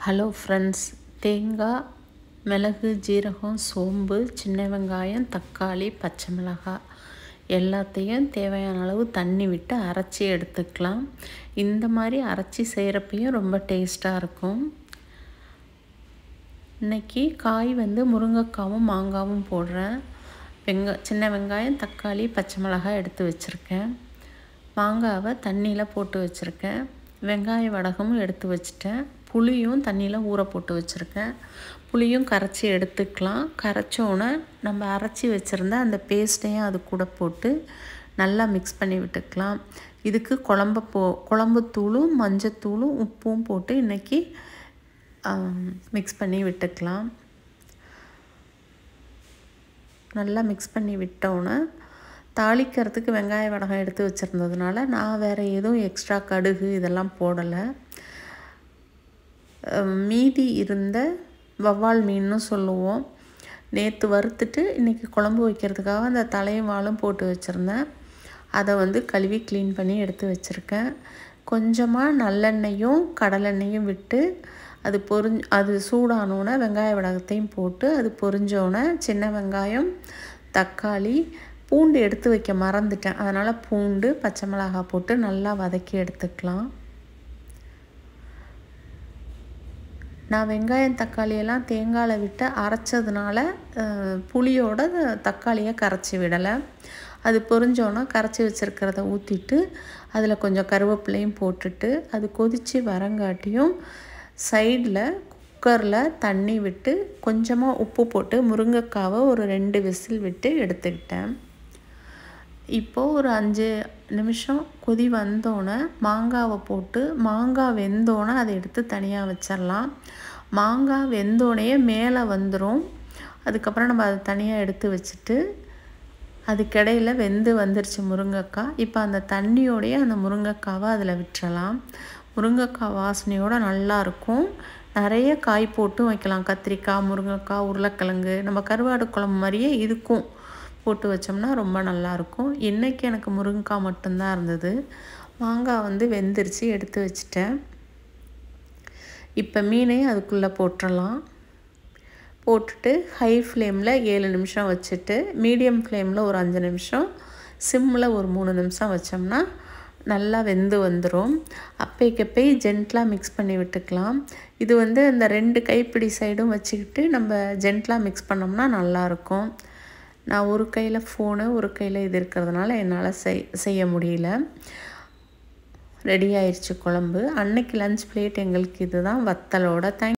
Hello friends, தேங்காய், மிளகு, ஜீரகம், சோம்பு, சின்ன வெங்காயம், தக்காளி, பச்சை மிளகாய் எல்லாத்தையும் தேவையான அளவு தண்ணி விட்டு அரைச்சி எடுத்துக்கலாம். இந்த மாதிரி அரைச்சி செய்கிறப்பையும் ரொம்ப டேஸ்ட்டாக இருக்கும். இன்றைக்கி காய் முருங்கைக்காவும் மாங்காவும் போடுறேன். சின்ன வெங்காயம், தக்காளி, பச்சை மிளகாய் எடுத்து வச்சுருக்கேன். மாங்காவை தண்ணியில் போட்டு வச்சுருக்கேன். வெங்காய வடகமும் எடுத்து வச்சுட்டேன். புளியும் தண்ணியில் ஊற போட்டு வச்சுருக்கேன். புளியும் கரைச்சி எடுத்துக்கலாம். கரைச்சோன்னே நம்ம அரைச்சி வச்சுருந்த அந்த பேஸ்ட்டையும் அது கூட போட்டு நல்லா மிக்ஸ் பண்ணி விட்டுக்கலாம். இதுக்கு குழம்புத்தூளும் மஞ்சத்தூளும் உப்பும் போட்டு இன்றைக்கி மிக்ஸ் பண்ணி விட்டுக்கலாம். நல்லா மிக்ஸ் பண்ணி விட்டோன்னே தாளிக்கிறதுக்கு வெங்காய வடகம் எடுத்து வச்சுருந்ததுனால நான் வேறு எதுவும் எக்ஸ்ட்ரா கடுகு இதெல்லாம் போடலை. மீதி இருந்த வவ்வால் மீன்னு சொல்லுவோம், நேற்று வறுத்துட்டு இன்றைக்கி குழம்பு வைக்கிறதுக்காக அந்த தலையும் வாலும் போட்டு வச்சுருந்தேன். அதை கழுவி க்ளீன் பண்ணி எடுத்து வச்சுருக்கேன். கொஞ்சமாக நல்லெண்ணெயும் கடலெண்ணெயும் விட்டு அது சூடானோன்னே வெங்காய வடகத்தையும் போட்டு அது பொரிஞ்சோன்னே சின்ன வெங்காயம், தக்காளி, பூண்டு எடுத்து வைக்க மறந்துட்டேன். அதனால் பூண்டு, பச்சை மிளகாய் போட்டு நல்லா வதக்கி எடுத்துக்கலாம். நான் வெங்காயம் தக்காளியெல்லாம் தேங்காயில் விட்டு அரைச்சதுனால புளியோட தக்காளியை கரைச்சி விடலை. அது பொரிஞ்சோன்னா கரைச்சி வச்சுருக்கிறத ஊற்றிட்டு அதில் கொஞ்சம் கருவேப்பிலையும் போட்டுட்டு அது கொதித்து வரங்காட்டியும் சைடில் குக்கரில் தண்ணி விட்டு கொஞ்சமாக உப்பு போட்டு முருங்கைக்காவை ஒரு 2 விசில் விட்டு எடுத்துக்கிட்டேன். இப்போது ஒரு 5 நிமிஷம் கொதி வந்தோன்னே மாங்காவை போட்டு மாங்காய் வெந்தோன்னே அதை எடுத்து தனியாக வச்சிடலாம். மாங்காய் வெந்தோடனே மேலே வந்துடும். அதுக்கப்புறம் நம்ம அதை தனியாக எடுத்து வச்சுட்டு அதுக்கிடையில் வெந்து வந்துருச்சு முருங்கைக்காய். இப்போ அந்த தண்ணியோடைய அந்த முருங்கைக்காவை அதில் விட்டுறலாம். முருங்கைக்காய் வாசனையோடு நல்லாயிருக்கும். நிறைய காய் போட்டும் வைக்கலாம். கத்திரிக்காய், முருங்கைக்காய், உருளைக்கிழங்கு, நம்ம கருவாடு குழம்பு மாதிரியே இதுக்கும் போட்டு வச்சோம்னா ரொம்ப நல்லாயிருக்கும். இன்றைக்கி எனக்கு முருங்கைக்காய் மட்டும்தான் இருந்தது. மாங்காய் வெந்துருச்சு, எடுத்து வச்சுட்டேன். இப்போ மீனையும் அதுக்குள்ளே போட்டுடலாம். போட்டுட்டு ஹை ஃப்ளேமில் 7 நிமிஷம் வச்சுட்டு மீடியம் ஃப்ளேமில் ஒரு 5 நிமிஷம், சிம்மில் ஒரு 3 நிமிஷம் வச்சோம்னா நல்லா வெந்து வந்துடும். அப்பைக்கப்பை ஜென்ட்லாக மிக்ஸ் பண்ணி விட்டுக்கலாம். இது இந்த 2 கைப்பிடி சைடும் வச்சுக்கிட்டு நம்ம ஜென்ட்லாக மிக்ஸ் பண்ணோம்னா நல்லாயிருக்கும். நான் ஒரு கையில் ஃபோனு ஒரு கையில் இது இருக்கிறதுனால என்னால் செய்ய முடியல. ரெடி ஆயிடுச்சு குழம்பு. அன்னைக்கு லஞ்ச் பிளேட் எங்களுக்கு இதுதான் வத்தலோட.